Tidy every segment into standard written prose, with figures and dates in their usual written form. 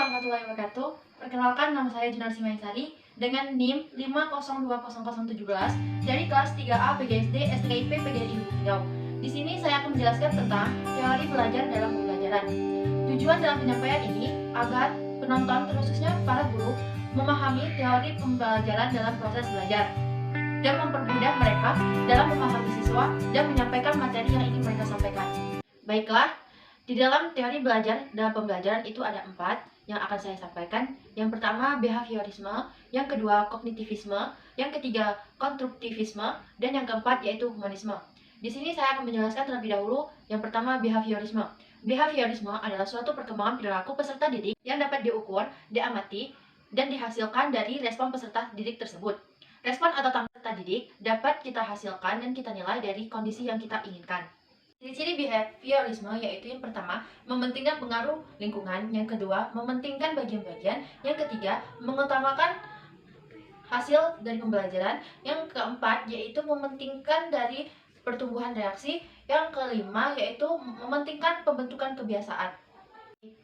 warahmatullahi wabarakatuh. Perkenalkan, nama saya Junar Simaisari dengan NIM 5020017 dari kelas 3A PGSD STIP PGRI Riau. Di sini saya akan menjelaskan tentang teori belajar dalam pembelajaran. Tujuan dalam penyampaian ini agar penonton, khususnya para guru, memahami teori pembelajaran dalam proses belajar dan mempermudah mereka dalam memahami siswa dan menyampaikan materi yang ingin mereka sampaikan. Baiklah, di dalam teori belajar dalam pembelajaran itu ada 4 yang akan saya sampaikan. Yang pertama behaviorisme, yang kedua kognitivisme, yang ketiga konstruktivisme, dan yang keempat yaitu humanisme. Di sini saya akan menjelaskan terlebih dahulu yang pertama behaviorisme. Behaviorisme adalah suatu perkembangan perilaku peserta didik yang dapat diukur, diamati, dan dihasilkan dari respon peserta didik tersebut. Respon atau tanggapan peserta didik dapat kita hasilkan dan kita nilai dari kondisi yang kita inginkan. Ciri-ciri behaviorisme yaitu yang pertama, mementingkan pengaruh lingkungan, yang kedua, mementingkan bagian-bagian, yang ketiga, mengutamakan hasil dari pembelajaran, yang keempat, yaitu mementingkan dari pertumbuhan reaksi, yang kelima, yaitu mementingkan pembentukan kebiasaan.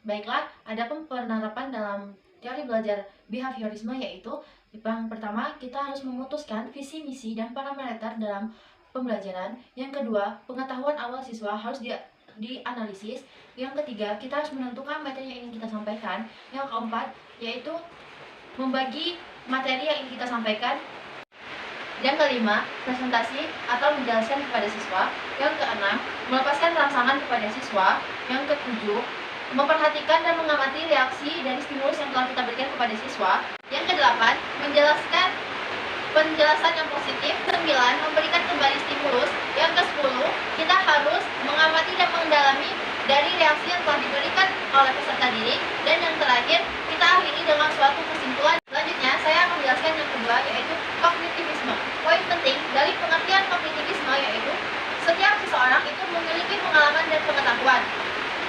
Baiklah, adapun penerapan dalam teori belajar behaviorisme yaitu yang pertama, kita harus memutuskan visi, misi, dan parameter dalam pembelajaran. Yang kedua, pengetahuan awal siswa harus dianalisis. Yang ketiga, kita harus menentukan materi yang ingin kita sampaikan. Yang keempat, yaitu membagi materi yang ingin kita sampaikan. Yang kelima, presentasi atau menjelaskan kepada siswa. Yang keenam, melepaskan rangsangan kepada siswa. Yang ketujuh, memperhatikan dan mengamati reaksi dari stimulus yang telah kita berikan kepada siswa. Yang kedelapan, menjelaskan penjelasan yang positif. 9, memberikan kembali stimulus. Yang ke-10, kita harus mengamati dan mendalami dari reaksi yang telah diberikan oleh peserta didik. Dan yang terakhir, kita akhiri dengan suatu kesimpulan. Selanjutnya, saya akan menjelaskan yang kedua, yaitu kognitivisme. Poin penting dari pengertian kognitivisme yaitu setiap seseorang itu memiliki pengalaman dan pengetahuan.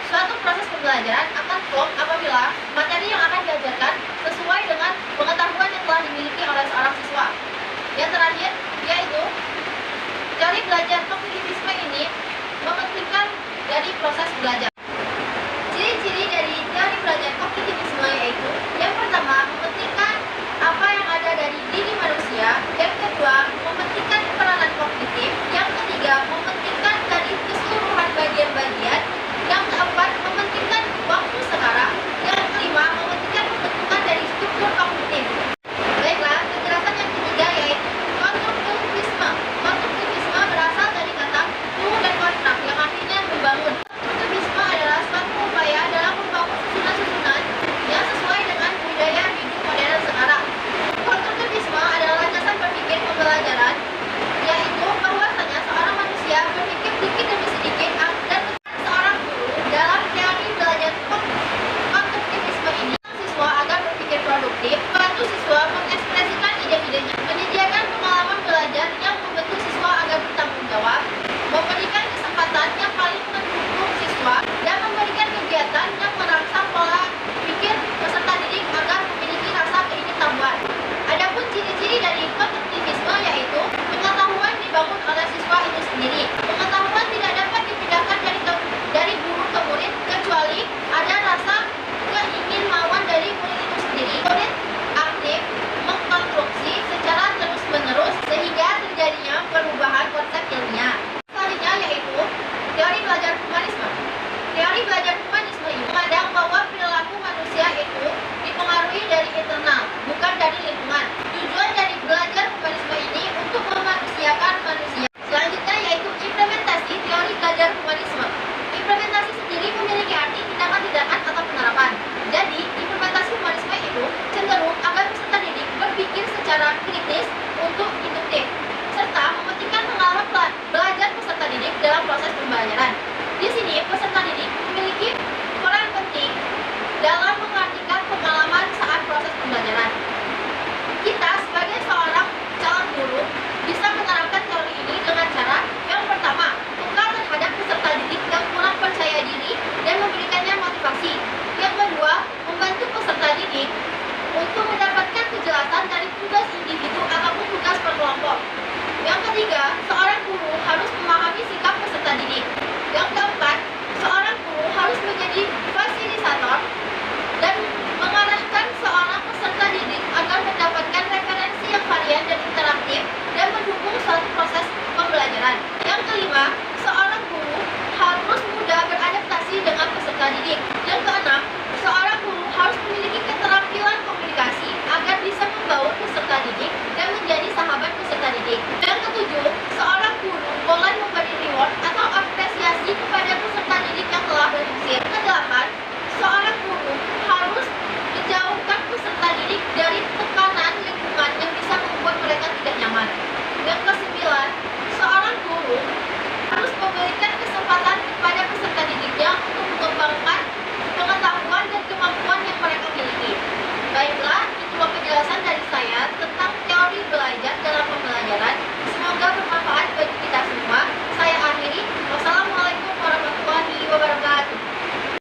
Suatu proses pembelajaran akan klop apabila materi yang akan diajarkan sesuai dengan pengetahuan yang telah dimiliki oleh seorang siswa. Yang terakhir, yaitu teori belajar kognitivisme ini mementingkan dari proses belajar. Ciri-ciri dari teori belajar kognitivisme yaitu yang pertama, mementingkan apa yang ada dari diri manusia. Yang kedua, mementingkan peranan kognitif. Yang ketiga, mementingkan dari keseluruhan bagian-bagian. Yang keempat, mementingkan waktu sekarang. Yang kelima, mementingkan pembentukan dari struktur kognitif. Baiklah, penjelasan yang ketiga yaitu konstruktivisme. Konstruktivisme berasal dari kata to dan kontrak yang artinya membangun. Konstruktivisme adalah suatu upaya dalam membangun susunan-susunan yang sesuai dengan budaya hidup modern sekarang. Konstruktivisme adalah landasan berpikir pembelajaran, yaitu bahwasanya seorang manusia berpikir sedikit demi sedikit dan seorang guru dalam teori belajar konstruktivisme ini siswa agar berpikir produktif, membantu siswa mengekspresikan ide-idenya, menyediakan pengalaman belajar yang membentuk siswa agar bertanggung jawab, memberikan kesempatan yang paling mendukung siswa, dan memberikan kegiatan yang merangsang pola pikir peserta didik agar memiliki rasa keingin-tahuan. Adapun ciri-ciri dari konstruktivisme yaitu pengetahuan dibangun oleh siswa itu sendiri. Pengetahuan tidak dapat dipindahkan dari guru ke murid kecuali ada rasa keingin-mauan dari murid itu sendiri. Murid aktif mengkonstruksi secara terus-menerus sehingga terjadinya perubahan konsep ilmiah. Selanjutnya yaitu teori belajar humanisme. Teori belajar humanisme ini memandang bahwa perilaku manusia itu dipengaruhi dari internal, bukan dari lingkungan. Tujuan dari belajar humanisme ini untuk memanusiakan manusia. Selanjutnya yaitu implementasi teori belajar humanisme.